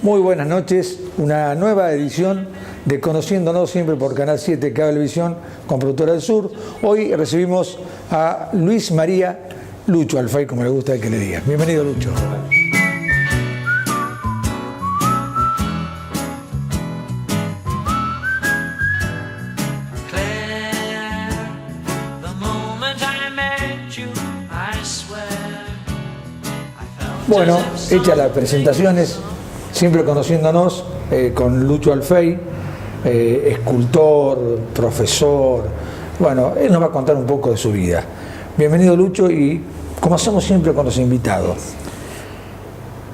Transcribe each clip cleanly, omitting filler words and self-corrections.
Muy buenas noches, una nueva edición de Conociéndonos, siempre por Canal 7 Cablevisión con Productora del Sur. Hoy recibimos a Luis María Lucho Alfay, como le gusta que le digan. Bienvenido, Lucho. Bueno, hechas las presentaciones, siempre conociéndonos con Lucho Alfay, escultor, profesor. Bueno, él nos va a contar un poco de su vida. Bienvenido, Lucho, y como hacemos siempre con los invitados,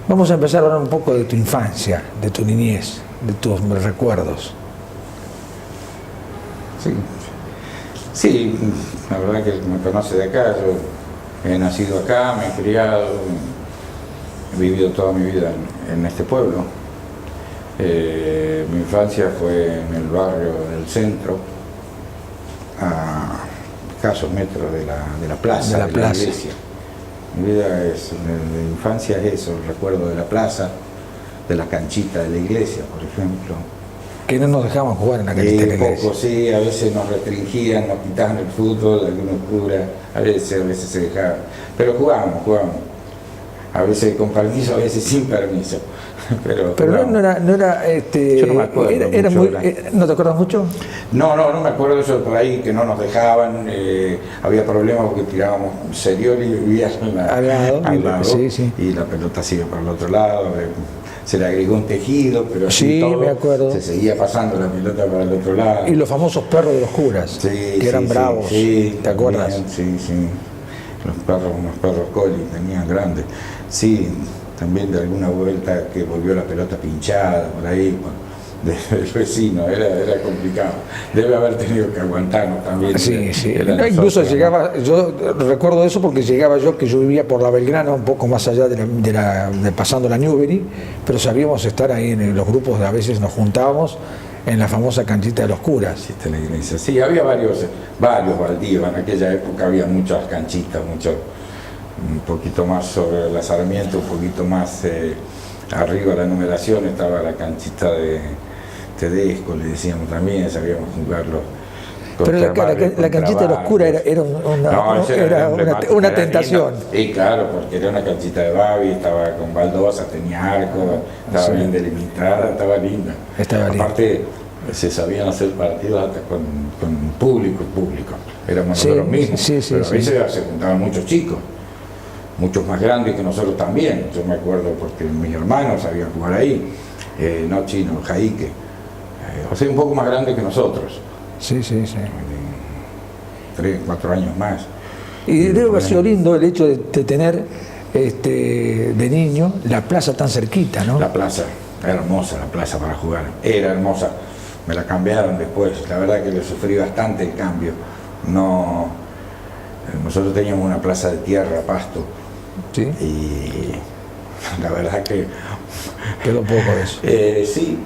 vamos a empezar a hablar un poco de tu infancia, de tu niñez, de tus recuerdos. Sí, la verdad que me conoce de acá. Yo he nacido acá, me he criado, he vivido toda mi vida en este pueblo. Mi infancia fue en el barrio del centro, a escasos metros de la plaza, de la iglesia. Mi vida de infancia es eso, el recuerdo de la plaza, de la canchita de la iglesia, por ejemplo. Que no nos dejaban jugar en la canchita de la iglesia. Poco, sí, a veces nos restringían, nos quitaban el fútbol, algunos curas, a veces se dejaban. Pero jugábamos. A veces con permiso, a veces sin permiso. Pero no era yo no me acuerdo era mucho, muy, ¿no te acuerdas mucho? No me acuerdo de eso por ahí, que no nos dejaban, había problemas porque tirábamos serioli y vivías al lado, sí. Y la pelota sigue para el otro lado, se le agregó un tejido, pero sí, todo, me acuerdo. Se seguía pasando la pelota para el otro lado. Y los famosos perros de los curas, que eran bravos, ¿te acuerdas? Sí. Unos perros collie tenían grandes. Sí, también de alguna vuelta que volvió la pelota pinchada por ahí del vecino, era complicado. Debe haber tenido que aguantarnos también. Sí. Incluso llegaba, yo recuerdo eso porque llegaba yo, que yo vivía por la Belgrano, un poco más allá de pasando la Newbery, pero sabíamos estar ahí en los grupos, a veces nos juntábamos en la famosa canchita de los curas. La iglesia. Sí, había varios baldíos, en aquella época había muchas canchitas, un poquito más sobre la Sarmiento, un poquito más arriba la numeración estaba la canchita de Tedesco, le decíamos también, sabíamos jugarlo. Pero la canchita de los curas era una tentación. Sí, claro, porque era una canchita de Babi, estaba con baldosa, tenía arco, estaba bien delimitada, estaba linda. Aparte, se sabían hacer partidos hasta con público. Éramos nosotros mismos, pero a veces se juntaban muchos chicos, muchos más grandes que nosotros también. Yo me acuerdo porque mis hermanos sabían jugar ahí, no Chino, Jaique, o sea, un poco más grande que nosotros. Sí. 3, 4 años más. Y debe haber sido lindo el hecho de tener de niño la plaza tan cerquita, ¿no? La plaza, era hermosa la plaza para jugar, era hermosa. Me la cambiaron después, la verdad que le sufrí bastante el cambio. Nosotros teníamos una plaza de tierra, pasto. Sí. Y la verdad que quedó poco de eso. Sí,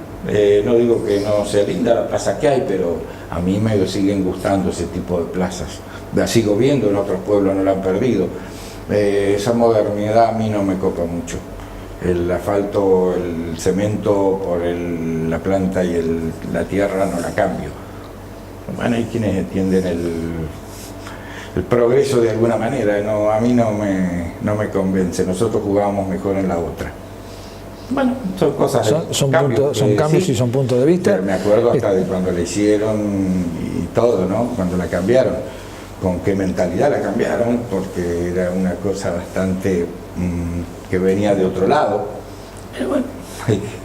no digo que no sea linda la plaza que hay, pero a mí me siguen gustando ese tipo de plazas. La sigo viendo, en otros pueblos no la han perdido. Esa modernidad a mí no me copa mucho. El asfalto, el cemento por la planta y la tierra no la cambio. Bueno, hay quienes entienden el progreso de alguna manera, a mí no me convence. Nosotros jugábamos mejor en la otra. Bueno, son cosas, son cambios sí. Y son puntos de vista. Pero me acuerdo hasta de cuando la hicieron y todo, ¿no? Cuando la cambiaron, con qué mentalidad la cambiaron, porque era una cosa bastante que venía de otro lado. Bueno,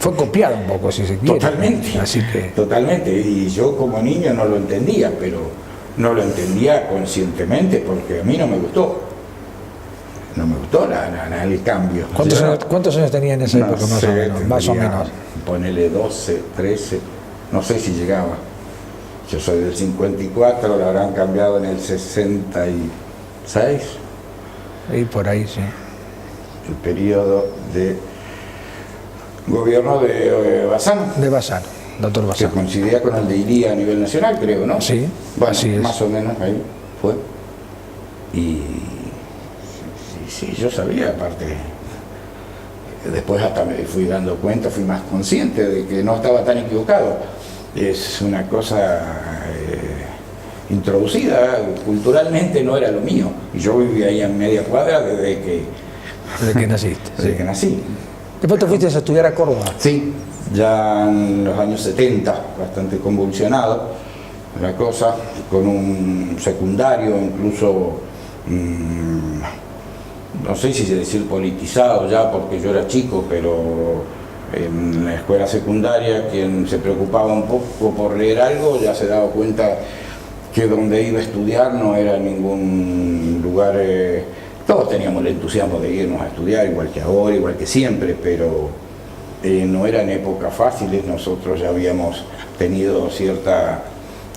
fue copiada un poco, si se quiere. Totalmente. Así que... Totalmente. Y yo como niño no lo entendía, pero no lo entendía conscientemente porque a mí no me gustó. No me gustó el cambio. ¿Cuántos años tenía en esa época más o menos? Ponele 12, 13, no sé si llegaba. Yo soy del 54, lo habrán cambiado en el 66. Y por ahí, sí. El periodo de gobierno de Bazán. De Bazán, doctor Bazán. Que coincidía con el de Iría a nivel nacional, creo, ¿no? Sí, bueno, así es. Más o menos ahí fue. Y sí, yo sabía, aparte, Después hasta me fui dando cuenta, fui más consciente de que no estaba tan equivocado. Es una cosa introducida, culturalmente no era lo mío. Y yo vivía ahí en media cuadra desde que naciste. Desde que nací. Después te fuiste a estudiar a Córdoba. Sí, ya en los años 70, bastante convulsionado la cosa, con un secundario incluso, no sé si decir politizado ya, porque yo era chico, pero en la escuela secundaria quien se preocupaba un poco por leer algo ya se daba cuenta que donde iba a estudiar no era ningún lugar, todos teníamos el entusiasmo de irnos a estudiar, igual que ahora, igual que siempre, pero no eran épocas fáciles. Nosotros ya habíamos tenido cierta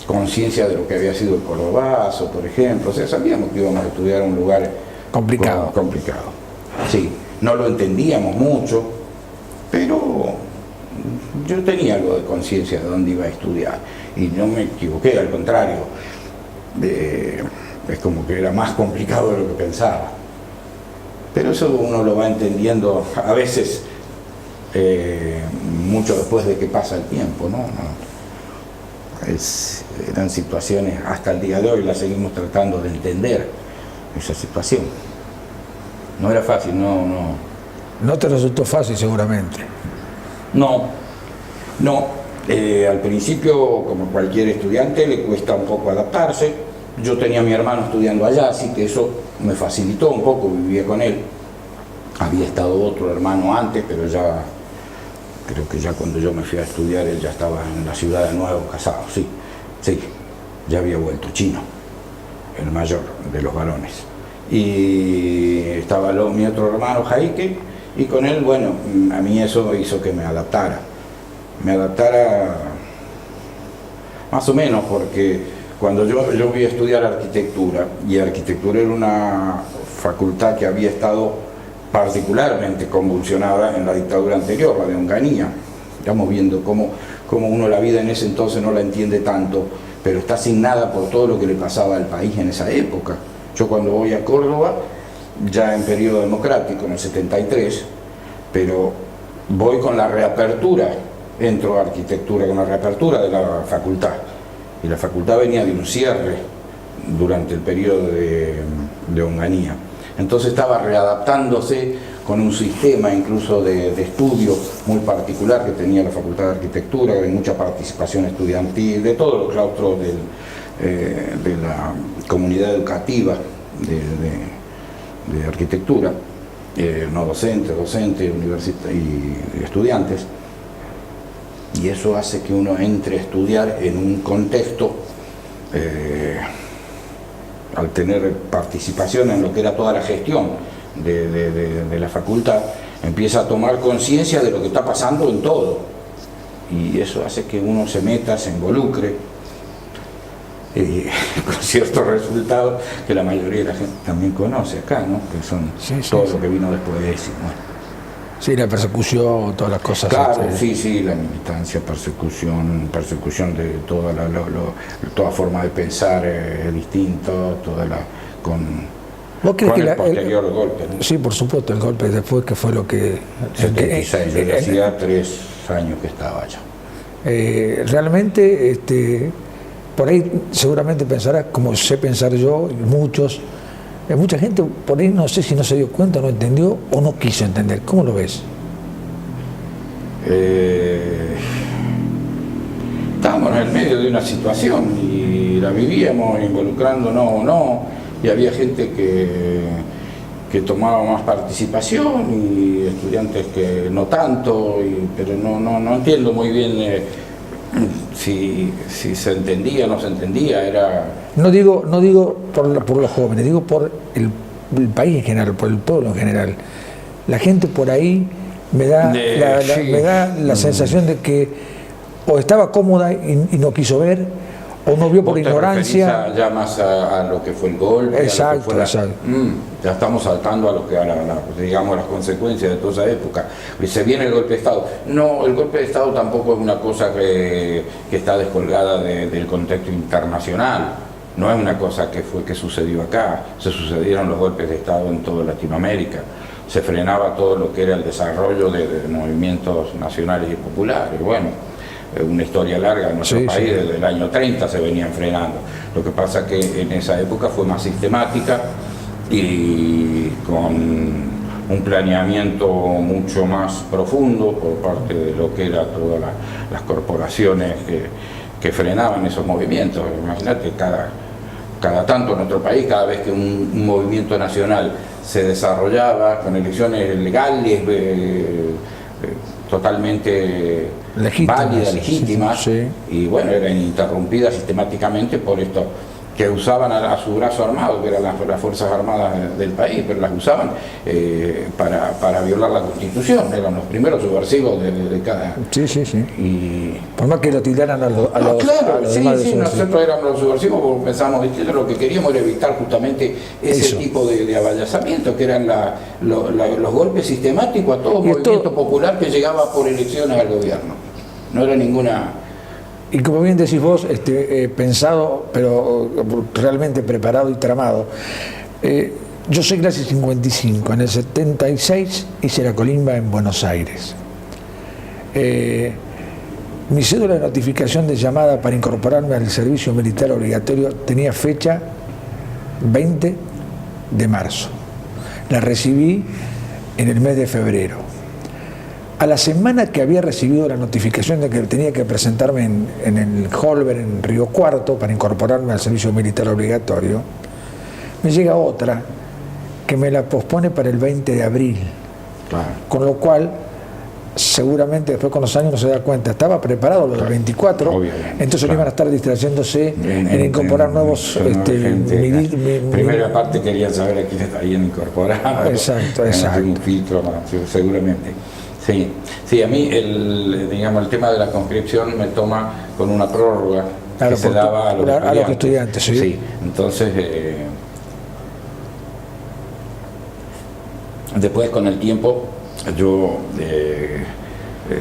conciencia de lo que había sido el Cordobazo, por ejemplo, o sea, sabíamos que íbamos a estudiar en un lugar complicado. Sí, no lo entendíamos mucho, pero yo tenía algo de conciencia de dónde iba a estudiar y no me equivoqué, al contrario, es como que era más complicado de lo que pensaba. Pero eso uno lo va entendiendo a veces mucho después de que pasa el tiempo, ¿no? Eran situaciones, hasta el día de hoy las seguimos tratando de entender, esa situación. No era fácil, No te resultó fácil seguramente. No. Al principio, como cualquier estudiante, le cuesta un poco adaptarse. Yo tenía a mi hermano estudiando allá, así que eso me facilitó un poco, vivía con él. Había estado otro hermano antes, pero ya, creo que ya cuando yo me fui a estudiar, él ya estaba en la ciudad de nuevo, casado, sí, ya había vuelto, Chino, el mayor de los varones. Y estaba mi otro hermano, Jaike, y con él, bueno, a mí eso hizo que me adaptara más o menos, porque cuando yo fui a estudiar arquitectura, y arquitectura era una facultad que había estado particularmente convulsionada en la dictadura anterior, la de Onganía. Estamos viendo cómo uno la vida en ese entonces no la entiende tanto, pero está asignada por todo lo que le pasaba al país en esa época. Yo cuando voy a Córdoba, ya en periodo democrático, en el 73, pero voy con la reapertura, entro a arquitectura con la reapertura de la facultad, y la facultad venía de un cierre durante el periodo de Onganía. Entonces estaba readaptándose con un sistema incluso de estudio muy particular que tenía la Facultad de Arquitectura, de mucha participación estudiantil, de todos los claustros de la comunidad educativa de arquitectura, no docentes, universitarios y estudiantes. Y eso hace que uno entre a estudiar en un contexto, al tener participación en lo que era toda la gestión de la facultad, empieza a tomar conciencia de lo que está pasando en todo. Y eso hace que uno se meta, se involucre, con ciertos resultados que la mayoría de la gente también conoce acá, ¿no? Que son todo lo que vino después de eso. Bueno. Sí, la persecución, todas las cosas. Claro, sí, la militancia, persecución de toda forma de pensar distinto, ¿Vos crees con que el posterior golpe, ¿no? Sí, por supuesto, el golpe después, que fue lo que... 76, yo hacía 3 años que estaba allá. Realmente, por ahí seguramente pensarás, como sé pensar yo, y muchos, mucha gente por ahí no sé si no se dio cuenta, no entendió o no quiso entender. ¿Cómo lo ves? Estábamos en el medio de una situación y la vivíamos involucrándonos o no, y había gente que tomaba más participación y estudiantes que no tanto, pero no entiendo muy bien si se entendía o no se entendía. No digo por los jóvenes, digo por el país en general, por el pueblo en general. La gente por ahí me da la sensación de que o estaba cómoda y no quiso ver, o no vio por ignorancia. Ya más a lo que fue el golpe. Exacto. Ya estamos saltando digamos, las consecuencias de toda esa época. Se viene el golpe de Estado. No, el golpe de Estado tampoco es una cosa que está descolgada del contexto internacional. No es una cosa que sucedió acá. Se sucedieron los golpes de Estado en toda Latinoamérica. se frenaba todo lo que era el desarrollo de movimientos nacionales y populares. Bueno, una historia larga en nuestro país, desde el año 30 se venían frenando. Lo que pasa es que en esa época fue más sistemática y con un planeamiento mucho más profundo por parte de lo que eran todas las corporaciones que frenaban esos movimientos. Imagínate, cada tanto en nuestro país, cada vez que un movimiento nacional se desarrollaba con elecciones legales, totalmente válidas, legítimas, sí. Y bueno, eran interrumpidas sistemáticamente por esto, que usaban a su brazo armado, que eran las Fuerzas Armadas del país, pero las usaban para violar la Constitución. Eran los primeros subversivos de cada... Sí. Y... por más que lo tildaran a los demás de nosotros éramos los subversivos porque pensábamos distinto. Lo que queríamos era evitar justamente ese tipo de abayazamiento, que eran los golpes sistemáticos a todo movimiento popular que llegaba por elecciones al gobierno. No era ninguna... Y como bien decís vos, pensado, pero realmente preparado y tramado. Yo soy clase 55, en el 76 hice la colimba en Buenos Aires. Mi cédula de notificación de llamada para incorporarme al servicio militar obligatorio tenía fecha 20 de marzo. La recibí en el mes de febrero. A la semana que había recibido la notificación de que tenía que presentarme en el Holber, en Río Cuarto, para incorporarme al servicio militar obligatorio, me llega otra que me la pospone para el 20 de abril. Claro. Con lo cual, seguramente después con los años no se da cuenta, estaba preparado lo del 24, obviamente, entonces no iban a estar distrayéndose en incorporar nuevos primera parte querían saber a quién estarían incorporando. Exacto. Un filtro, seguramente. Sí, a mí el tema de la conscripción me toma con una prórroga que se daba a los estudiantes. Sí, entonces después con el tiempo yo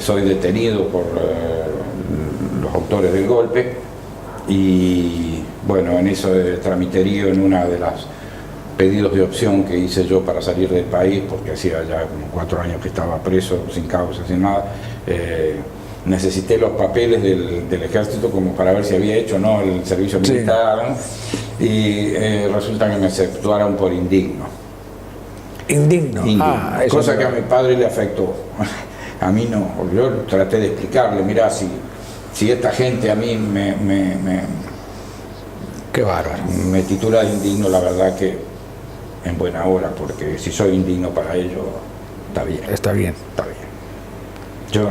soy detenido por los autores del golpe y bueno, en eso de tramiterío, en una de las pedidos de opción que hice yo para salir del país, porque hacía ya como 4 años que estaba preso, sin causa, sin nada, necesité los papeles del ejército como para ver si había hecho o no el servicio militar, ¿no? Y resulta que me exceptuaron por indigno. Indigno. Cosa que a mi padre le afectó. A mí no. Yo traté de explicarle, mirá, si esta gente a mí qué bárbaro. Me titula de indigno, la verdad que en buena hora, porque si soy indigno para ellos, está bien. Yo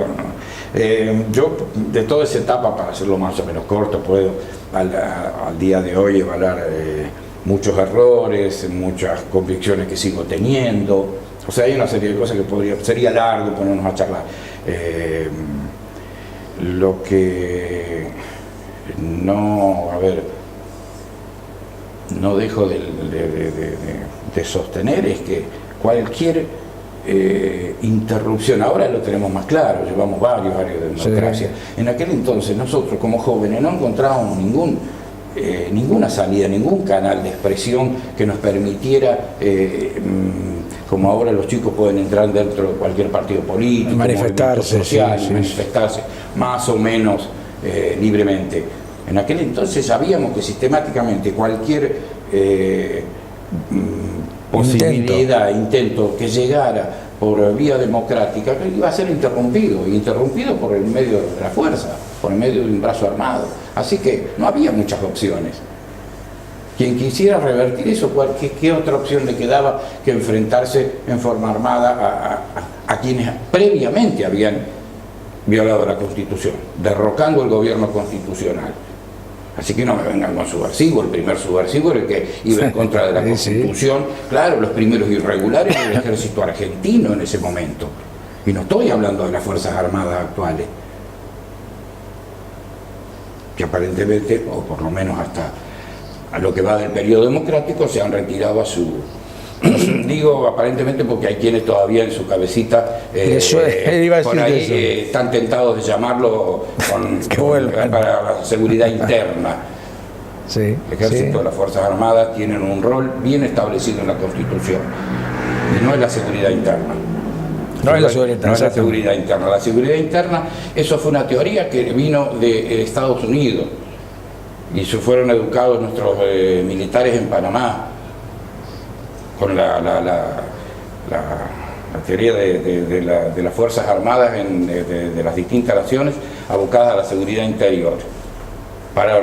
de toda esa etapa, para hacerlo más o menos corto, puedo al día de hoy evaluar muchos errores, muchas convicciones que sigo teniendo. O sea, hay una serie de cosas que sería largo ponernos a charlar. Lo que no dejo de sostener es que cualquier interrupción, ahora lo tenemos más claro, llevamos varios años de democracia. En aquel entonces nosotros como jóvenes no encontrábamos ninguna salida, ningún canal de expresión que nos permitiera, como ahora los chicos pueden entrar dentro de cualquier partido político, manifestarse, manifestarse más o menos libremente. En aquel entonces sabíamos que sistemáticamente cualquier posibilidad, intento que llegara por vía democrática iba a ser interrumpido por el medio de la fuerza, por el medio de un brazo armado. Así que no había muchas opciones. Quien quisiera revertir eso, ¿qué otra opción le quedaba que enfrentarse en forma armada a quienes previamente habían violado la Constitución, derrocando el gobierno constitucional? Así que no me vengan con subversivo. El primer subversivo era el que iba en contra de la Constitución. Claro, los primeros irregulares del ejército argentino en ese momento. Y no estoy hablando de las Fuerzas Armadas actuales, que aparentemente, o por lo menos hasta a lo que va del periodo democrático, se han retirado a su... Digo aparentemente porque hay quienes todavía en su cabecita por ahí están tentados de llamarlo para la seguridad interna. El ejército de las Fuerzas Armadas tienen un rol bien establecido en la Constitución. y no es la seguridad interna. No es la seguridad interna. No es la seguridad interna. La seguridad interna, eso fue una teoría que vino de Estados Unidos. Y se fueron educados nuestros militares en Panamá con la teoría de las Fuerzas Armadas de las distintas naciones abocadas a la seguridad interior para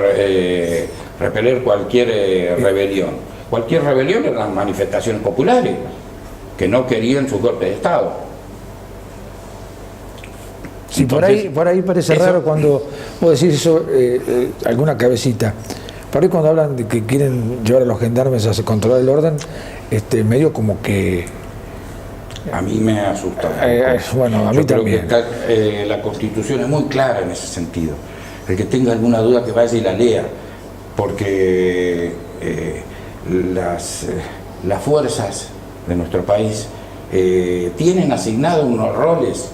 repeler cualquier rebelión. Cualquier rebelión eran las manifestaciones populares que no querían su golpe de Estado. Sí, Entonces, por ahí parece raro cuando vos decís eso, alguna cabecita. Por ahí cuando hablan de que quieren llevar a los gendarmes a controlar el orden, medio como que... A mí me asusta. Bueno, a mí Yo creo también. que la Constitución es muy clara en ese sentido. El que tenga alguna duda que vaya y la lea, porque las fuerzas de nuestro país tienen asignados unos roles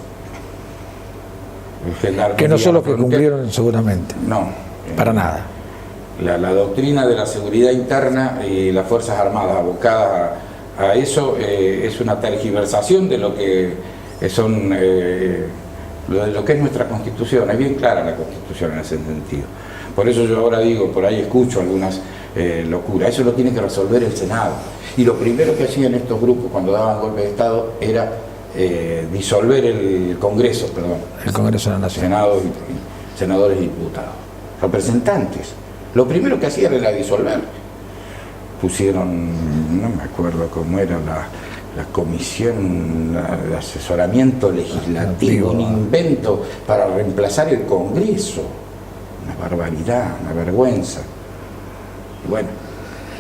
Que no son los que cumplieron seguramente. No. Para nada. La doctrina de la seguridad interna y las Fuerzas Armadas abocadas a eso es una tergiversación de lo que son de lo que es nuestra Constitución. Es bien clara la Constitución en ese sentido. Por eso yo ahora digo, por ahí escucho algunas locuras. Eso lo tiene que resolver el Senado. Y lo primero que hacían estos grupos cuando daban golpe de Estado era disolver el Congreso, perdón. El Congreso de la Nación. Senadores y diputados. Representantes. Lo primero que hacían era disolver. Pusieron, no me acuerdo cómo era la comisión de asesoramiento legislativo, un invento para reemplazar el Congreso. Una barbaridad, una vergüenza. Y bueno.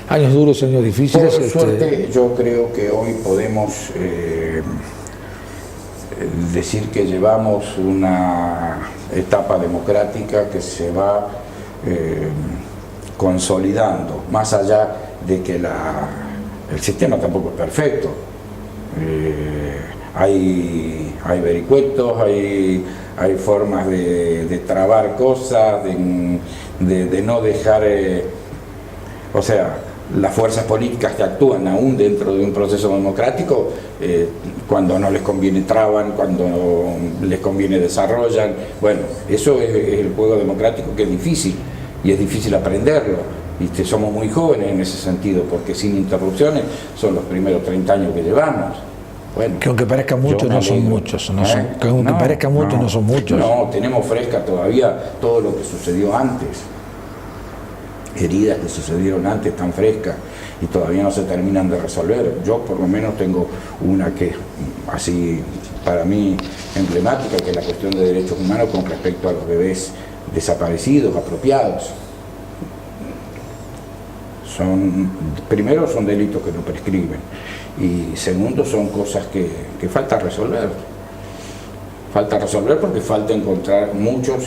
Años duros, años difíciles. Por suerte, yo creo que hoy podemos decir que llevamos una etapa democrática que se va consolidando, más allá de que el sistema tampoco es perfecto. Hay vericuetos, hay formas de trabar cosas, de no dejar, o sea, las fuerzas políticas que actúan aún dentro de un proceso democrático, cuando no les conviene traban, cuando les conviene desarrollan. Bueno, eso es el juego democrático, que es difícil, y es difícil aprenderlo. Y somos muy jóvenes en ese sentido, porque sin interrupciones son los primeros 30 años que llevamos. Bueno, que aunque parezcan muchos, no son muchos. Que aunque parezcan muchos, no son muchos. No, tenemos fresca todavía todo lo que sucedió antes. Heridas que sucedieron antes tan frescas y todavía no se terminan de resolver. Yo por lo menos tengo una que así para mí emblemática, que es la cuestión de derechos humanos con respecto a los bebés desaparecidos, apropiados. Primero son delitos que no prescriben, y segundo son cosas que falta resolver. Falta resolver porque falta encontrar muchos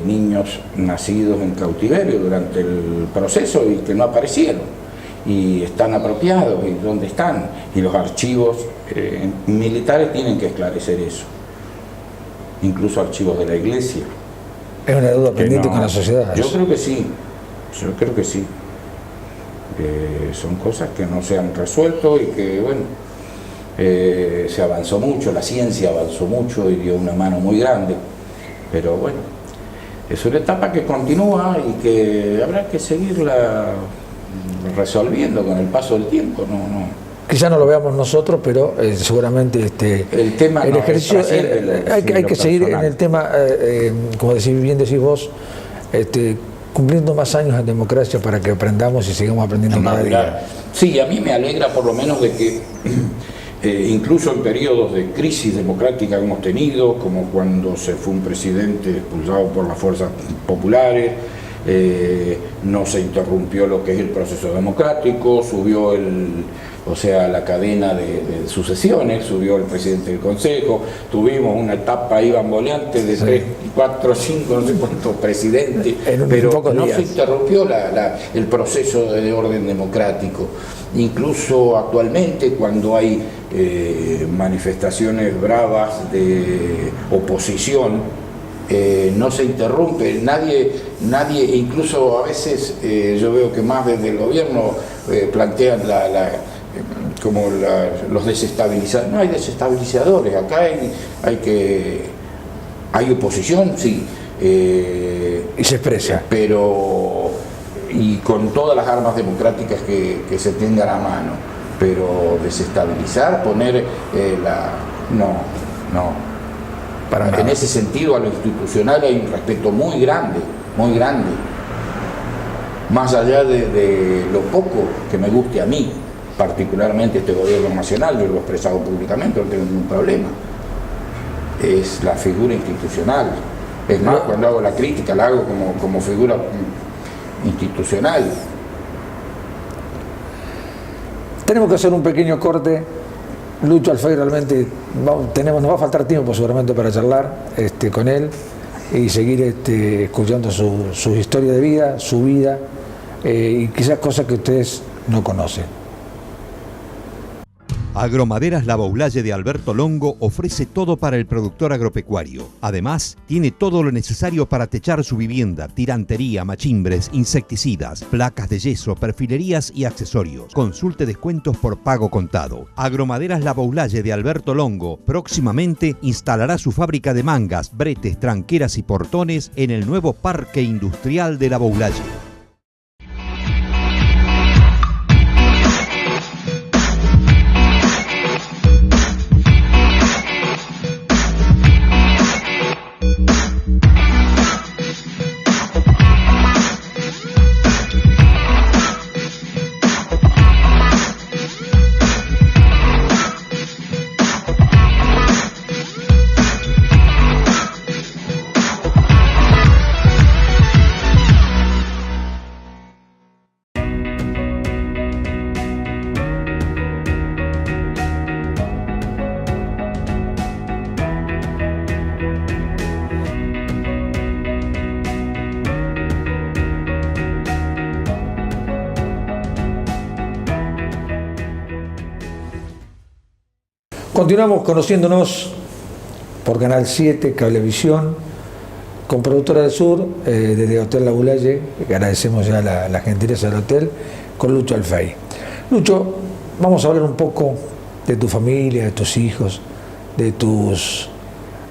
niños nacidos en cautiverio durante el proceso y que no aparecieron, y están apropiados, y dónde están, y los archivos militares tienen que esclarecer eso, incluso archivos de la Iglesia. Es una duda pendiente con la sociedad. Yo creo que sí, son cosas que no se han resuelto y que, bueno, se avanzó mucho, la ciencia avanzó mucho y dio una mano muy grande, pero bueno, es una etapa que continúa y que habrá que seguirla resolviendo con el paso del tiempo. Quizá no lo veamos nosotros, pero seguramente el tema el ejercicio hay que seguir en el tema, como bien decís vos, cumpliendo más años en democracia para que aprendamos y sigamos aprendiendo cada día. Sí, a mí me alegra por lo menos de que incluso en periodos de crisis democrática que hemos tenido, como cuando se fue un presidente expulsado por las fuerzas populares, no se interrumpió lo que es el proceso democrático, subió la cadena de sucesiones, subió el presidente del Consejo, tuvimos una etapa ahí bamboleante de 3, 4, 5, no sé cuántos presidentes, pero no se interrumpió el proceso de orden democrático. Incluso actualmente, cuando hay manifestaciones bravas de oposición, no se interrumpe, nadie, incluso a veces yo veo que más desde el gobierno plantean como los desestabilizadores. No hay desestabilizadores, acá hay oposición, sí. Y se expresa. Pero, y con todas las armas democráticas que se tengan a mano, pero desestabilizar, poner no. Para nada. En ese sentido, a lo institucional hay un respeto muy grande, muy grande. Más allá de lo poco que me guste a mí, particularmente este gobierno nacional, yo lo he expresado públicamente, no tengo ningún problema. Es la figura institucional. Es más, cuando hago la crítica, la hago como figura institucional. Tenemos que hacer un pequeño corte. Lucho Alfay realmente nos va a faltar tiempo seguramente para charlar con él y seguir escuchando su historia de vida, su vida y quizás cosas que ustedes no conocen. Agromaderas La Boulaye de Alberto Longo ofrece todo para el productor agropecuario. Además, tiene todo lo necesario para techar su vivienda: tirantería, machimbres, insecticidas, placas de yeso, perfilerías y accesorios. Consulte descuentos por pago contado. Agromaderas La Boulaye de Alberto Longo próximamente instalará su fábrica de mangas, bretes, tranqueras y portones en el nuevo Parque Industrial de La Boulaye. Continuamos conociéndonos por Canal 7, Cablevisión, con Productora del Sur, desde Hotel La Boulaye, que agradecemos ya la gentileza del hotel, con Lucho Alfay. Lucho, vamos a hablar un poco de tu familia, de tus hijos, de tus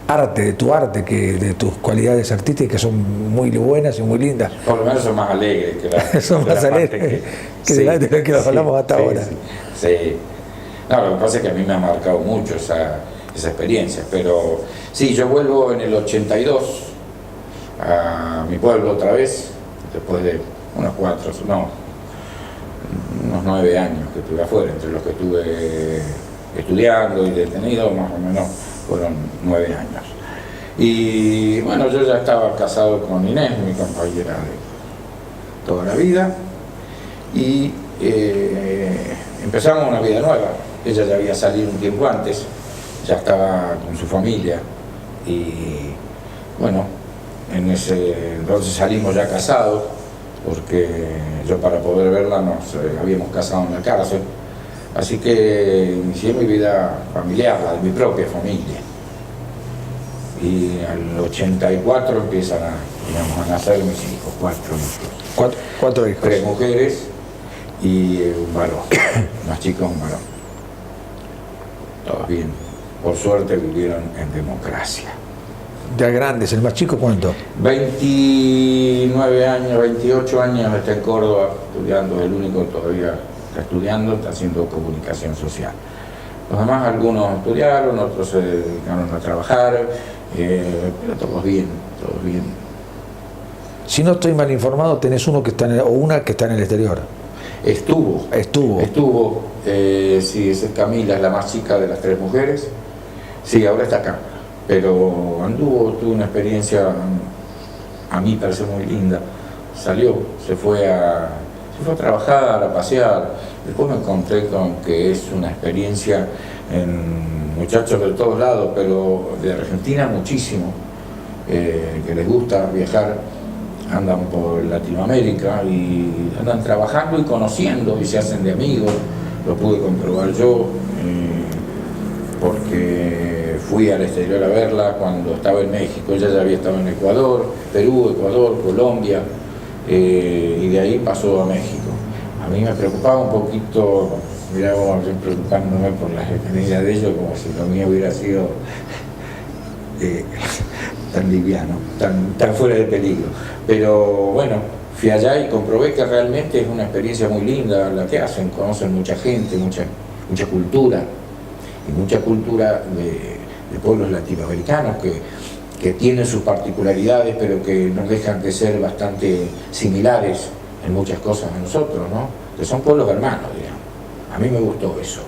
arte, de tus cualidades artísticas, que son muy buenas y muy lindas. Por lo menos son más alegres que la son más alegres de lo que hablamos hasta ahora. Sí. No, lo que pasa es que a mí me ha marcado mucho esa experiencia, pero sí, yo vuelvo en el 82 a mi pueblo otra vez, después de unos 9 años que estuve afuera, entre los que estuve estudiando y detenido, más o menos fueron 9 años. Y bueno, yo ya estaba casado con Inés, mi compañera de toda la vida, y empezamos una vida nueva. Ella ya había salido un tiempo antes, ya estaba con su familia y bueno, en ese entonces salimos ya casados, porque yo para poder verla nos habíamos casado en la cárcel, así que inicié mi vida familiar, la de mi propia familia. Y al 84 empiezan a nacer mis hijos, 4 hijos. Cuatro hijos. 3 mujeres y un varón, más chicos un varón. Todos bien. Por suerte vivieron en democracia. Ya grandes, ¿el más chico cuánto? 29 años, 28 años está en Córdoba estudiando, es el único que todavía está estudiando, está haciendo comunicación social. Los demás, algunos estudiaron, otros se dedicaron a trabajar, pero todos bien, todos bien. Si no estoy mal informado, tenés uno que está o una que está en el exterior. Estuvo, sí, esa es Camila, es la más chica de las 3 mujeres, sí, ahora está acá, pero tuvo una experiencia, a mí parece muy linda, se fue a trabajar, a pasear, después me encontré con que es una experiencia en muchachos de todos lados, pero de Argentina muchísimo, que les gusta viajar. Andan por Latinoamérica y andan trabajando y conociendo y se hacen de amigos. Lo pude comprobar yo porque fui al exterior a verla cuando estaba en México. Ella ya había estado en Ecuador, Perú, Ecuador, Colombia, y de ahí pasó a México. A mí me preocupaba un poquito mirá vos, yo preocupándome por la experiencia de ellos como si lo mío hubiera sido tan liviano, tan fuera de peligro. Pero bueno, fui allá y comprobé que realmente es una experiencia muy linda la que hacen, conocen mucha gente, mucha cultura, y mucha cultura de pueblos latinoamericanos que tienen sus particularidades, pero que no dejan de ser bastante similares en muchas cosas a nosotros, ¿no? Que son pueblos hermanos, digamos. A mí me gustó eso.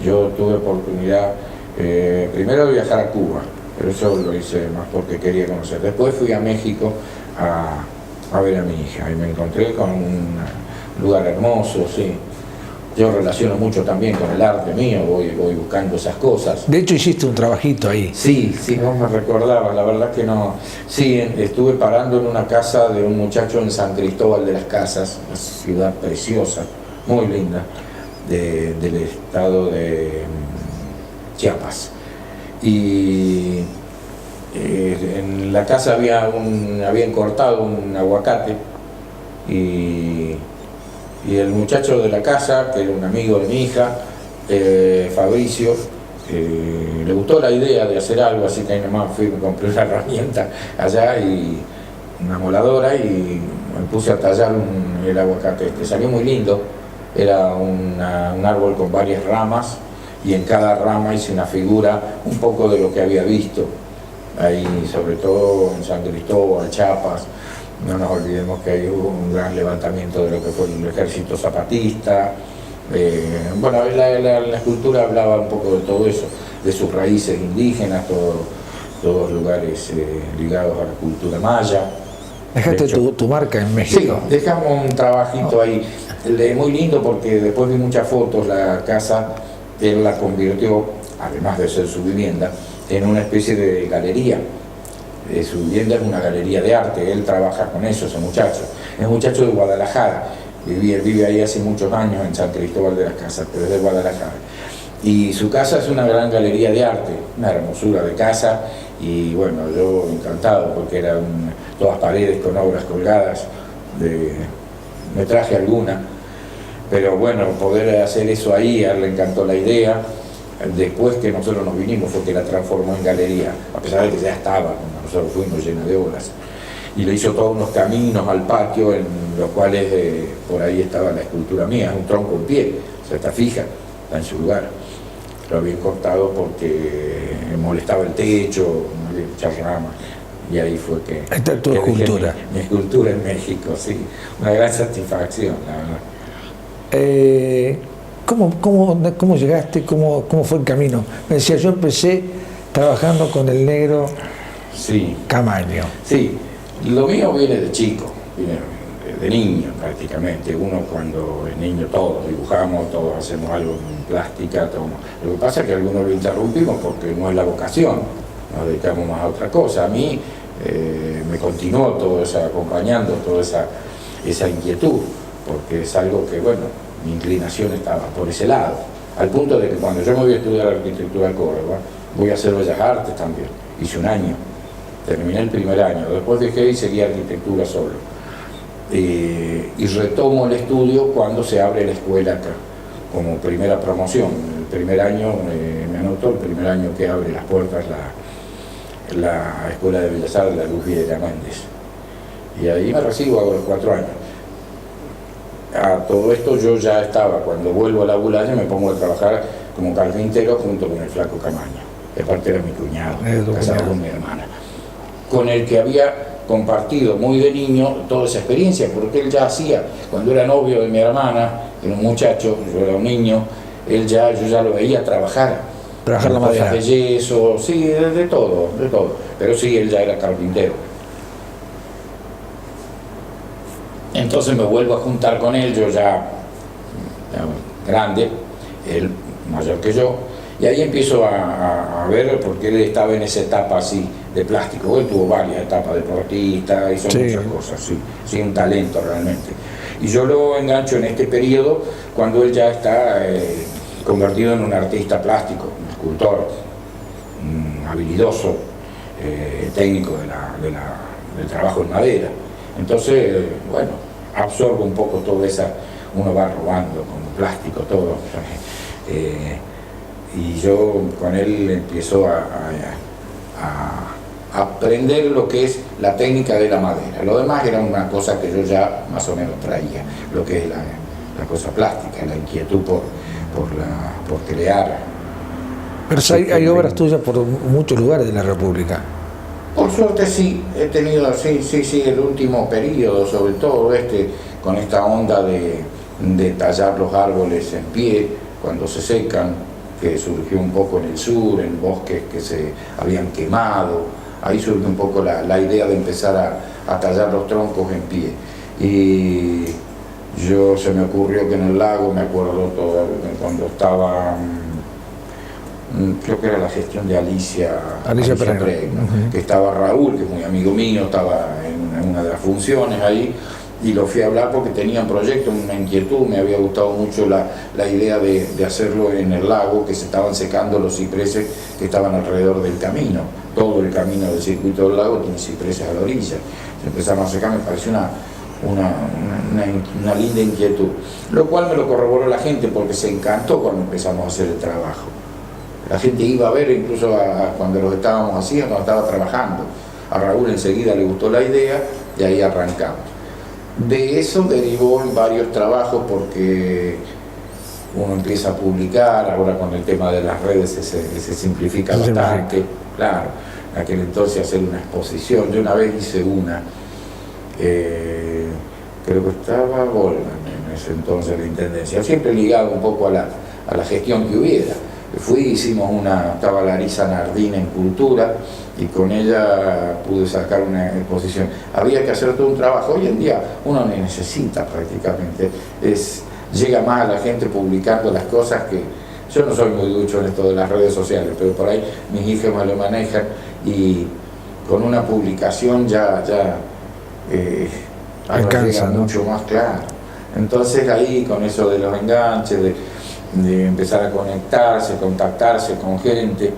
Yo tuve oportunidad primero de viajar a Cuba, pero eso lo hice más porque quería conocer. Después fui a México a ver a mi hija y me encontré con un lugar hermoso, sí. Yo relaciono mucho también con el arte mío, voy buscando esas cosas. De hecho hiciste un trabajito ahí. Sí, no me recordaba, la verdad que no. Sí, estuve parando en una casa de un muchacho en San Cristóbal de las Casas, una ciudad preciosa, muy linda, del estado de Chiapas. Y en la casa habían cortado un aguacate y el muchacho de la casa, que era un amigo de mi hija, Fabricio, le gustó la idea de hacer algo, así que ahí nomás fui, me compré una herramienta allá y una moladora y me puse a tallar el aguacate, que salió muy lindo. Era un árbol con varias ramas y en cada rama hice una figura un poco de lo que había visto ahí, sobre todo en San Cristóbal, Chiapas. No nos olvidemos que ahí hubo un gran levantamiento de lo que fue el ejército zapatista. Bueno, la escultura hablaba un poco de todo eso, de sus raíces indígenas, todos lugares ligados a la cultura maya. Dejaste tu marca en México. Sí, dejamos un trabajito ahí. Muy lindo porque después vi muchas fotos, la casa, él la convirtió, además de ser su vivienda, en una especie de galería. Su vivienda es una galería de arte, él trabaja con eso, ese muchacho. Es un muchacho de Guadalajara, vive ahí hace muchos años en San Cristóbal de las Casas, pero es de Guadalajara. Y su casa es una gran galería de arte, una hermosura de casa, y bueno, yo encantado porque eran todas paredes con obras colgadas, me traje alguna, pero bueno, poder hacer eso ahí, a él le encantó la idea. Después que nosotros nos vinimos fue que la transformó en galería, a pesar de que ya estaba, cuando nosotros fuimos, llena de obras. Y le hizo todos unos caminos al patio, en los cuales por ahí estaba la escultura mía, un tronco en pie, o sea, está fija, está en su lugar. Lo habían cortado porque molestaba el techo, no había muchas ramas. Y ahí fue que... Ahí está tu escultura. Mi escultura en México, sí. Una gran satisfacción, la verdad. ¿Cómo llegaste? ¿Cómo fue el camino? Me decía, yo empecé trabajando con el negro Camaño. Sí, lo mío viene de chico, viene de niño prácticamente. Uno cuando es niño todos dibujamos, todos hacemos algo en plástica, todo. Lo que pasa es que algunos lo interrumpimos porque no es la vocación, nos dedicamos más a otra cosa. A mí me continuó todo eso, acompañando toda esa inquietud, porque es algo que, bueno, mi inclinación estaba por ese lado, al punto de que cuando yo me voy a estudiar arquitectura a Córdoba, voy a hacer Bellas Artes también. Hice un año, terminé el primer año, después dejé y seguí arquitectura solo. Y retomo el estudio cuando se abre la escuela acá, como primera promoción. El primer año, me anotó, el primer año que abre las puertas la Escuela de Bellas Artes, la Luz Videla Méndez. Y ahí me recibo, hago los 4 años. A todo esto yo ya estaba, cuando vuelvo a la Bulaña me pongo a trabajar como carpintero junto con el flaco Camaño, que aparte era mi cuñado, casado con mi hermana, con el que había compartido muy de niño toda esa experiencia, porque él ya hacía, cuando era novio de mi hermana, era un muchacho, yo era un niño, yo ya lo veía trabajar la madera, de yeso, sí, de todo, pero sí, él ya era carpintero. Entonces me vuelvo a juntar con él, yo ya grande, él mayor que yo, y ahí empiezo a ver, porque él estaba en esa etapa así de plástico. Él tuvo varias etapas, deportista, hizo muchas cosas, sí, un talento realmente. Y yo lo engancho en este periodo cuando él ya está convertido en un artista plástico, un escultor, habilidoso, técnico del trabajo en madera. Entonces, bueno, absorbo un poco toda esa uno va robando con plástico todo. Y yo con él empiezo a aprender lo que es la técnica de la madera. Lo demás era una cosa que yo ya más o menos traía, lo que es la cosa plástica, la inquietud por crear. Pero hay obras tuyas por muchos lugares de la República. Por suerte sí, he tenido, sí, el último periodo, sobre todo con esta onda de tallar los árboles en pie cuando se secan, que surgió un poco en el sur, en bosques que se habían quemado. Ahí surge un poco la idea de empezar a tallar los troncos en pie. Y se me ocurrió que en el lago, me acuerdo todo, cuando estaba, creo que era la gestión de Alicia Pereira, que estaba Raúl, que es muy amigo mío, estaba en una de las funciones ahí, y lo fui a hablar porque tenía un proyecto, una inquietud, me había gustado mucho la idea de hacerlo en el lago, que se estaban secando los cipreses que estaban alrededor del camino. Todo el camino del circuito del lago tiene cipreses a la orilla. Se empezaron a secar, me pareció una linda inquietud, lo cual me lo corroboró la gente porque se encantó cuando empezamos a hacer el trabajo. La gente iba a ver incluso cuando lo estábamos haciendo, cuando estaba trabajando. A Raúl enseguida le gustó la idea y ahí arrancamos. De eso derivó en varios trabajos porque uno empieza a publicar, ahora con el tema de las redes se simplifica bastante. Claro, aquel entonces hacer una exposición, yo una vez hice una, creo que estaba Goldman en ese entonces de Intendencia, siempre ligado un poco a la gestión que hubiera. Hicimos estaba Larisa Nardín en Cultura y con ella pude sacar una exposición. Había que hacer todo un trabajo, hoy en día uno no necesita prácticamente, llega más a la gente publicando las cosas que... Yo no soy muy ducho en esto de las redes sociales, pero por ahí mis hijos me lo manejan y con una publicación ya alcanza, ¿no? Mucho más claro. Entonces ahí con eso de los enganches, de empezar a conectarse, contactarse con gente,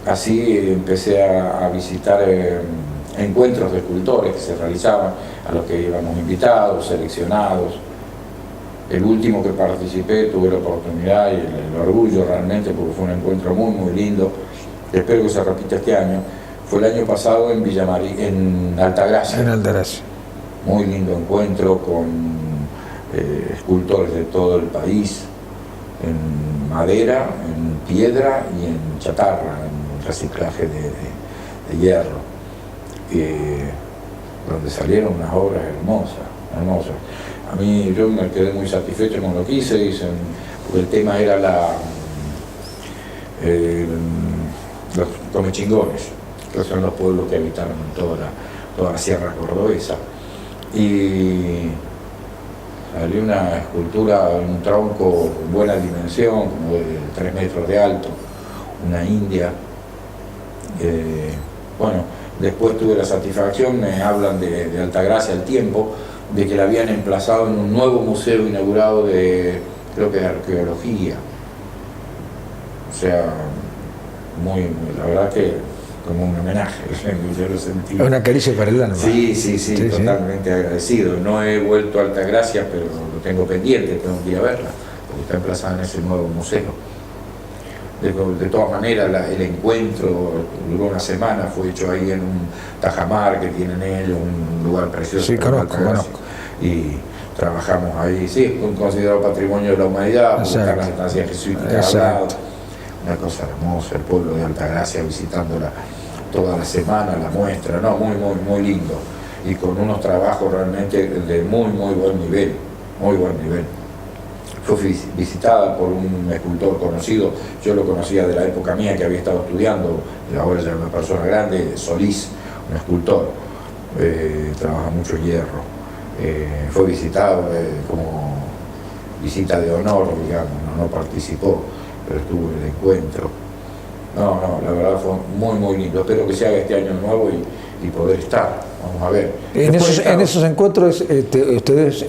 así empecé a visitar encuentros de escultores que se realizaban, a los que íbamos invitados, seleccionados. El último que participé tuve la oportunidad y el orgullo realmente, porque fue un encuentro muy muy lindo, espero que se repita este año. Fue el año pasado en en Altagracia. En Altagracia. Muy lindo encuentro con escultores de todo el país, en madera, en piedra y en chatarra, en reciclaje de hierro, donde salieron unas obras hermosas. A mí yo me quedé muy satisfecho con lo que hice, porque el tema era los comechingones, que son los pueblos que habitaron toda la sierra cordobesa. Y salió una escultura, un tronco con buena dimensión, como de 3 metros de alto, una india. Bueno, después tuve la satisfacción, me hablan de Altagracia al tiempo, de que la habían emplazado en un nuevo museo inaugurado creo que de arqueología. O sea, la verdad que como un homenaje, yo lo sentí. Es una caricia para el alma. Sí, totalmente agradecido. No he vuelto a Altagracia, pero lo tengo pendiente, tengo que ir a verla, porque está emplazada en ese nuevo museo. De todas maneras, el encuentro duró una semana, fue hecho ahí en un tajamar que tienen ellos, un lugar precioso. Sí, conozco. Y trabajamos ahí, sí, considerado patrimonio de la humanidad, buscar las estancias jesuíticas al lado. Una cosa hermosa, el pueblo de Altagracia visitándola toda la semana, la muestra, no, muy lindo. Y con unos trabajos realmente de muy buen nivel, Fue visitada por un escultor conocido, yo lo conocía de la época mía que había estado estudiando, y ahora ya es una persona grande, Solís, un escultor, trabaja mucho hierro. Fue visitado como visita de honor, digamos, no participó, pero estuvo en el encuentro. No, la verdad fue muy lindo. Espero que se haga este año nuevo y poder estar. Vamos a ver. En esos encuentros ustedes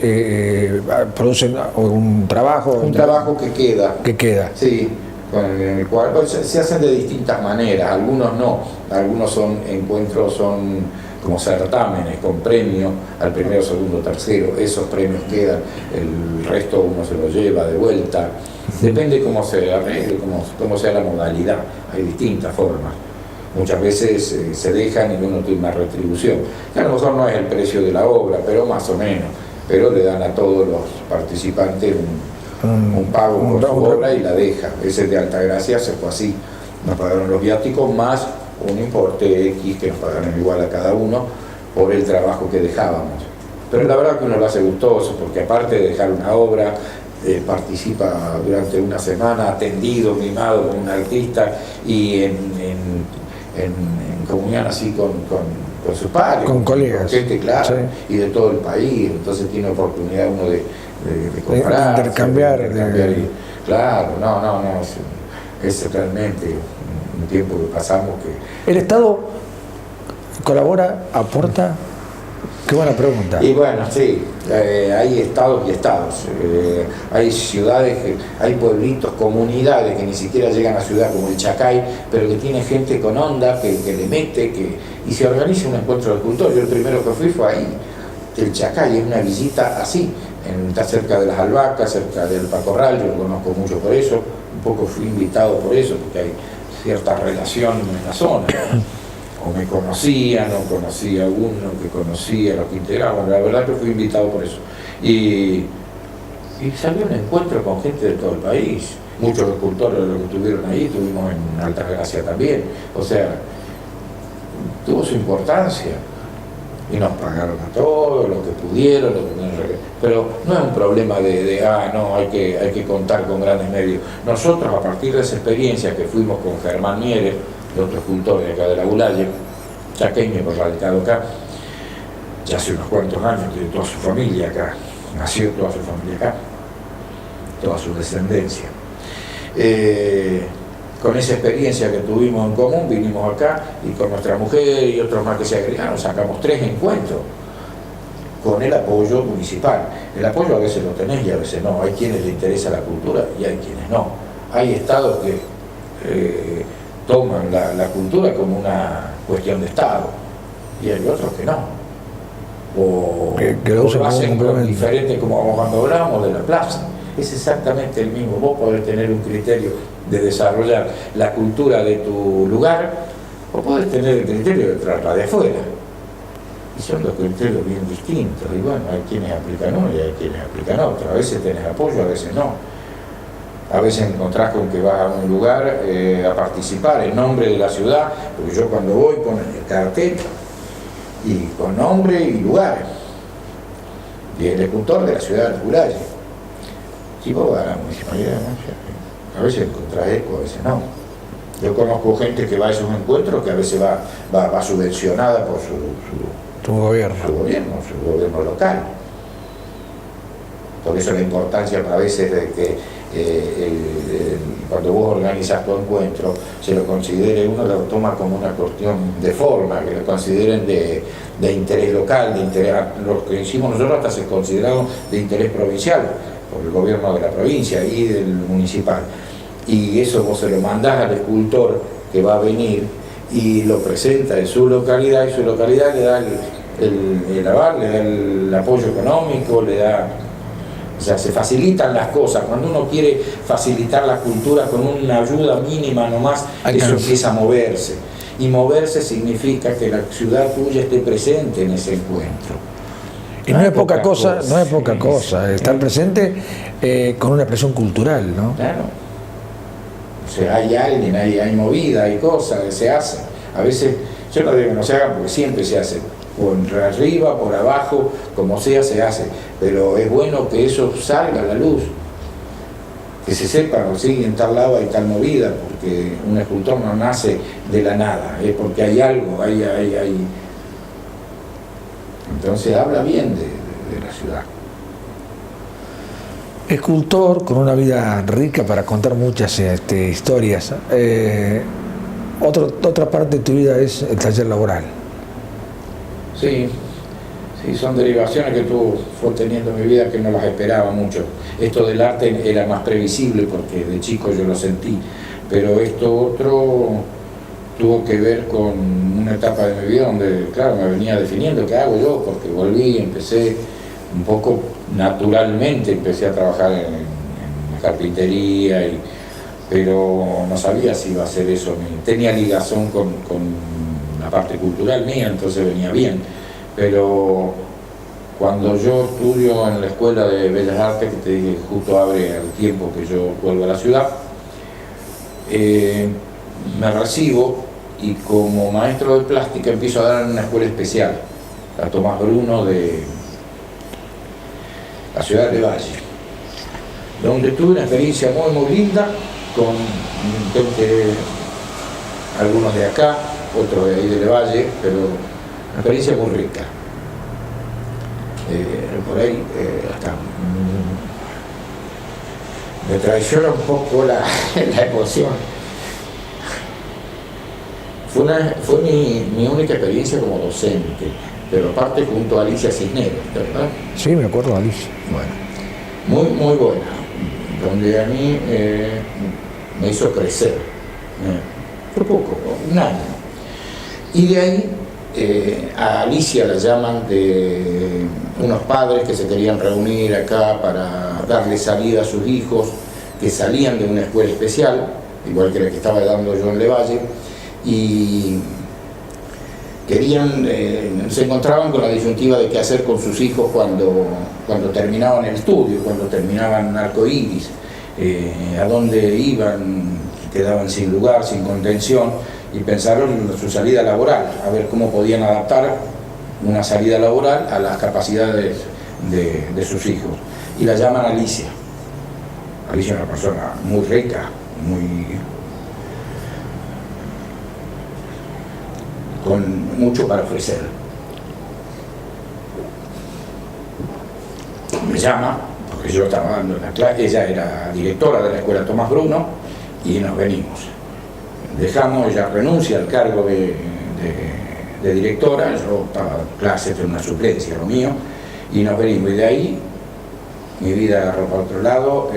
producen un trabajo. Un trabajo que queda. Que queda. Sí, con el cual se hacen de distintas maneras. Algunos no. Algunos son encuentros, son como certámenes con premio al primero, segundo, tercero. Esos premios quedan, el resto uno se lo lleva de vuelta. Depende cómo se arregle, cómo sea la modalidad. Hay distintas formas. Muchas veces se dejan y uno tiene una retribución, que a lo mejor no es el precio de la obra, pero más o menos. Pero le dan a todos los participantes un pago por su obra y la deja. Ese de Altagracia se fue así. Nos pagaron los viáticos más un importe X que nos pagaron igual a cada uno por el trabajo que dejábamos. Pero la verdad que uno lo hace gustoso, porque aparte de dejar una obra, participa durante una semana atendido, mimado como un artista y en comunión así con sus pares, con colegas, con gente, claro, sí, y de todo el país. Entonces tiene oportunidad uno de comparar, de intercambiar. Claro, no, es realmente un tiempo que pasamos que... ¿El Estado colabora, aporta? Qué buena pregunta. Y bueno, sí, hay estados y estados. Hay ciudades, hay pueblitos, comunidades que ni siquiera llegan a ciudad, como el Chacay, pero que tiene gente con onda, que le mete, y se organiza un encuentro de cultores. Yo el primero que fui fue ahí, el Chacay, es una visita así, está cerca de las Albahacas, cerca del Pacorral, yo lo conozco mucho por eso, un poco fui invitado por eso, porque hay cierta relación en la zona. O me conocían, o conocía a uno que conocía a los que integraban. La verdad que fui invitado por eso. Y salió un encuentro con gente de todo el país. Muchos escultores de los que estuvieron ahí, estuvimos en Altagracia también. O sea, tuvo su importancia. Y nos pagaron a todos, lo que pudieron, pero no es un problema no, hay que contar con grandes medios. Nosotros, a partir de esa experiencia que fuimos con Germán Mieres, de otro escultor de acá de la Bulaye, chaqueño, pues radicado acá, ya hace unos cuantos años, tiene toda su familia acá, nació toda su familia acá, toda su descendencia. Con esa experiencia que tuvimos en común, vinimos acá y con nuestra mujer y otros más que se agregaron, sacamos 3 encuentros con el apoyo municipal. El apoyo a veces lo tenés y a veces no. Hay quienes les interesa la cultura y hay quienes no. Hay estados que toman la cultura como una cuestión de Estado y hay otros que no, o lo hacen con diferente, como cuando hablábamos de la plaza, es exactamente el mismo. Vos podés tener un criterio de desarrollar la cultura de tu lugar o podés tener el criterio de traerla de afuera, y son dos criterios bien distintos. Y bueno, hay quienes aplican uno y hay quienes aplican otro. A veces tenés apoyo, a veces no. A veces encontrás con que vas a un lugar a participar en nombre de la ciudad, porque yo cuando voy ponen el cartel y con nombre y lugar, y el escultor de la ciudad de la Bulaye. Si vos vas a la municipalidad, ¿no? A veces encontrás eco, a veces no. Yo conozco gente que va a esos encuentros que a veces va subvencionada por su gobierno local. Por eso la importancia a veces de que cuando vos organizas tu encuentro, se lo considere, uno lo toma como una cuestión de forma, que lo consideren de interés local, de interés, lo que hicimos nosotros hasta se consideraron de interés provincial, por el gobierno de la provincia y del municipal. Y eso vos se lo mandás al escultor que va a venir y lo presenta en su localidad, y su localidad le da el aval, le da el apoyo económico, le da... O sea, se facilitan las cosas. Cuando uno quiere facilitar la cultura con una ayuda mínima nomás, eso empieza a moverse. Y moverse significa que la ciudad tuya esté presente en ese encuentro. Y no es poca cosa, no es poca cosa, estar presente con una expresión cultural, ¿no? Claro. O sea, hay alguien, hay movida, hay cosas que se hacen. A veces, yo no digo que no se hagan porque siempre se hacen. Por arriba, por abajo, como sea, se hace. Pero es bueno que eso salga a la luz. Que se sepa, ¿sí? En tal lado hay tal movida, porque un escultor no nace de la nada, es porque hay algo, hay. Entonces habla bien de la ciudad. Escultor con una vida rica para contar muchas historias. Otra parte de tu vida es el taller laboral. Sí, son derivaciones que fue teniendo en mi vida que no las esperaba mucho. Esto del arte era más previsible porque de chico yo lo sentí, pero esto otro tuvo que ver con una etapa de mi vida donde, claro, me venía definiendo qué hago yo, porque volví, empecé un poco naturalmente, empecé a trabajar en la carpintería, pero no sabía si iba a hacer eso. Tenía ligación con la parte cultural mía, entonces venía bien, pero cuando yo estudio en la Escuela de Bellas Artes, que te dije justo abre al tiempo que yo vuelvo a la ciudad, me recibo y como maestro de plástica empiezo a dar en una escuela especial, la Tomás Bruno de la ciudad de Valle, donde tuve una experiencia muy muy linda con gente, algunos de acá, otros de ahí de Valle, pero una experiencia muy rica. Por ahí hasta me traiciona un poco la emoción. Fue mi única experiencia como docente, pero aparte junto a Alicia Cisneros, ¿verdad? Sí, me acuerdo de Alicia. Bueno, muy buena, donde a mí me hizo crecer. Fue poco, un año. Y de ahí a Alicia la llaman de unos padres que se querían reunir acá para darle salida a sus hijos que salían de una escuela especial, igual que la que estaba dando yo en Levalle, y querían, se encontraban con la disyuntiva de qué hacer con sus hijos cuando terminaban el estudio, cuando terminaban Arcoíris, a dónde iban, quedaban sin lugar, sin contención, y pensaron en su salida laboral, a ver cómo podían adaptar una salida laboral a las capacidades de sus hijos. Y la llaman Alicia. Alicia es una persona muy rica, con mucho para ofrecer. Me llama, porque yo estaba dando la clase, ella era directora de la Escuela Tomás Bruno, y nos venimos. Ella renuncia al cargo de directora, yo estaba dando clases, de una suplencia, lo mío, y nos venimos. Y de ahí mi vida agarró para otro lado,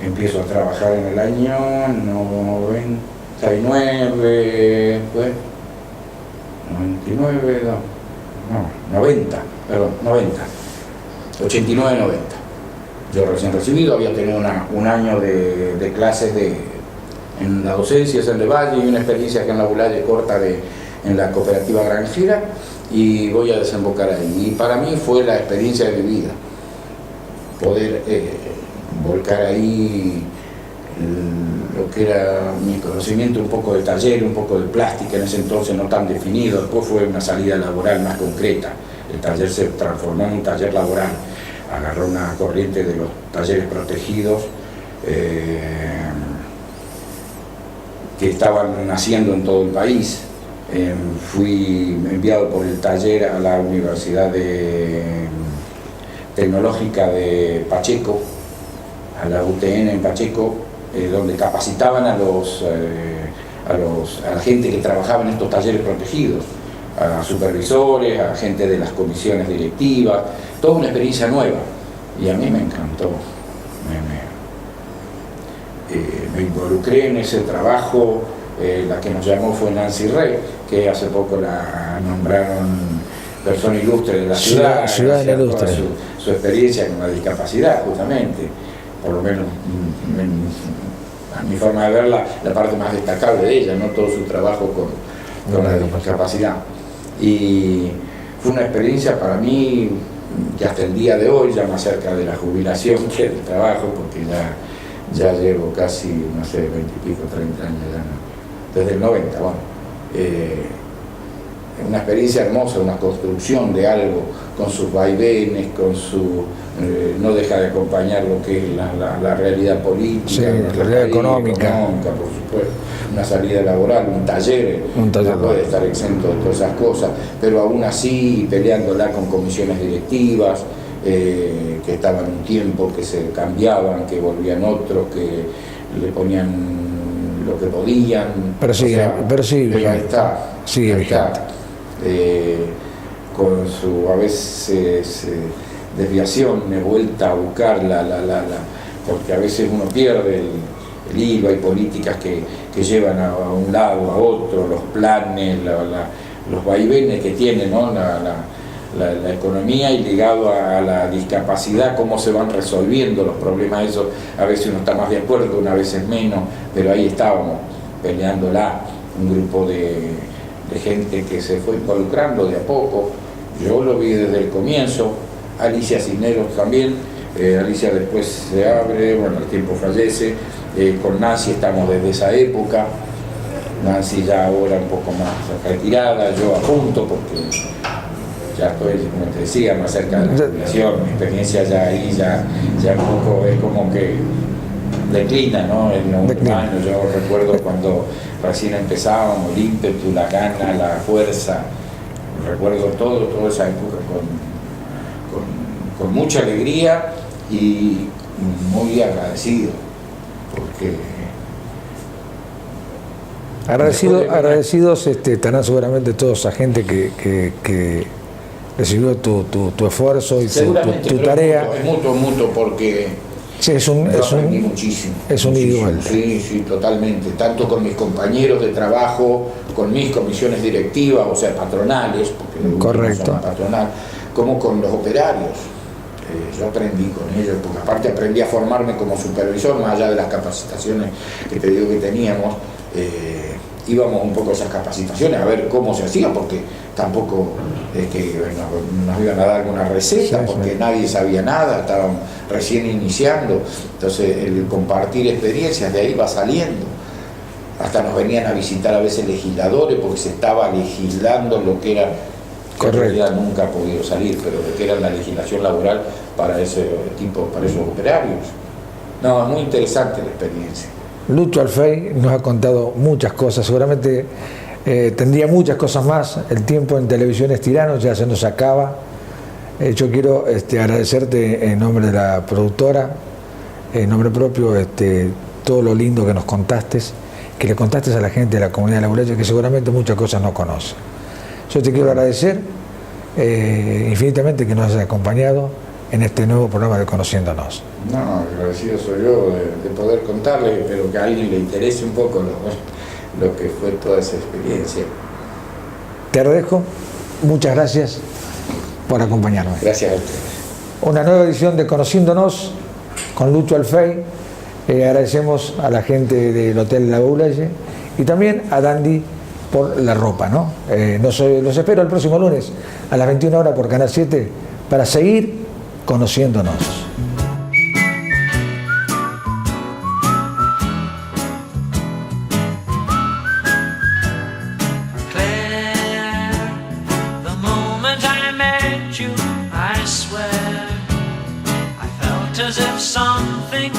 empiezo a trabajar en el año 99, pues, 89-90. Yo recién recibido, había tenido un año de clases en la docencia en Levalle y una experiencia acá en la Bulalle corta en la cooperativa granjera, y voy a desembocar ahí. Y para mí fue la experiencia de mi vida, poder volcar ahí lo que era mi conocimiento, un poco de taller, un poco de plástica, en ese entonces no tan definido. Después fue una salida laboral más concreta, el taller se transformó en un taller laboral, agarró una corriente de los talleres protegidos que estaban naciendo en todo el país. Fui enviado por el taller a la Universidad Tecnológica de Pacheco, a la UTN en Pacheco, donde capacitaban a la gente que trabajaba en estos talleres protegidos, a supervisores, a gente de las comisiones directivas, toda una experiencia nueva, y a mí me encantó. Me involucré en ese trabajo. La que nos llamó fue Nancy Rey, que hace poco la nombraron persona ilustre de la ciudad, ilustre. Su experiencia con la discapacidad, justamente, por lo menos a mi forma de verla, la parte más destacable de ella, no todo su trabajo con la discapacidad. Y fue una experiencia para mí que hasta el día de hoy, ya más cerca de la jubilación que del trabajo, porque ya llevo casi, no sé, 20 y pico, 30 años ya, ¿no? Desde el 90, bueno. Una experiencia hermosa, una construcción de algo con sus vaivenes, no deja de acompañar lo que es la realidad política, sí, la realidad económica, por supuesto, una salida laboral, un taller no puede estar exento de todas esas cosas, pero aún así peleándola con comisiones directivas que estaban un tiempo, que se cambiaban, que volvían otros, que le ponían lo que podían, pero ahí está, con su a veces desviación, de vuelta a buscar porque a veces uno pierde el hilo. Hay políticas que que llevan a un lado, a otro, los planes, los vaivenes que tiene, ¿no? la economía, y ligado a la discapacidad, cómo se van resolviendo los problemas. Eso a veces uno está más de acuerdo, una veces menos, pero ahí estábamos peleándola, un grupo de gente que se fue involucrando de a poco. Yo lo vi desde el comienzo, Alicia Cisneros también, Alicia después se abre, bueno, el tiempo fallece, con Nancy estamos desde esa época, Nancy ya ahora un poco más retirada, yo a punto porque ya estoy, como te decía, más cerca de la jubilación, mi experiencia ya ahí, ya un poco es como que declina, ¿no? En los últimos años. Yo recuerdo cuando recién empezábamos, el ímpetu, la gana, la fuerza, recuerdo toda esa época con mucha alegría y muy agradecido, porque agradecidos estarán seguramente toda esa gente que recibió tu esfuerzo y tu tarea. Es mutuo, porque sí, es un igual. Sí, totalmente. Tanto con mis compañeros de trabajo, con mis comisiones directivas, o sea, patronales, porque correcto, son patronal, como con los operarios. Yo aprendí con ellos, porque aparte aprendí a formarme como supervisor, más allá de las capacitaciones que te digo que teníamos. Íbamos un poco a esas capacitaciones a ver cómo se hacía, porque tampoco es que nos iban a dar alguna receta, porque nadie sabía nada, estaban recién iniciando. Entonces el compartir experiencias de ahí va saliendo. Hasta nos venían a visitar a veces legisladores, porque se estaba legislando lo que era, que en realidad nunca ha podido salir, pero de que era la legislación laboral para ese tipo, para esos operarios. No, es muy interesante la experiencia. Lucho Alfey nos ha contado muchas cosas, seguramente tendría muchas cosas más. El tiempo en televisión es tirano, ya se nos acaba. Yo quiero agradecerte en nombre de la productora, en nombre propio, todo lo lindo que nos contaste, que le contaste a la gente de la comunidad de La Abuelaje, que seguramente muchas cosas no conoce. Yo te quiero agradecer infinitamente que nos hayas acompañado en este nuevo programa de Conociéndonos. No, agradecido soy yo de poder contarle, espero que a alguien le interese un poco lo que fue toda esa experiencia. Te agradezco, muchas gracias por acompañarme. Gracias a ustedes. Una nueva edición de Conociéndonos con Lucho Alfey. Agradecemos a la gente del Hotel La Abuelaje y también a Dandy por la ropa, ¿no? Los espero el próximo lunes a las 21 horas por Canal 7 para seguir conociéndonos. I swear I felt as if something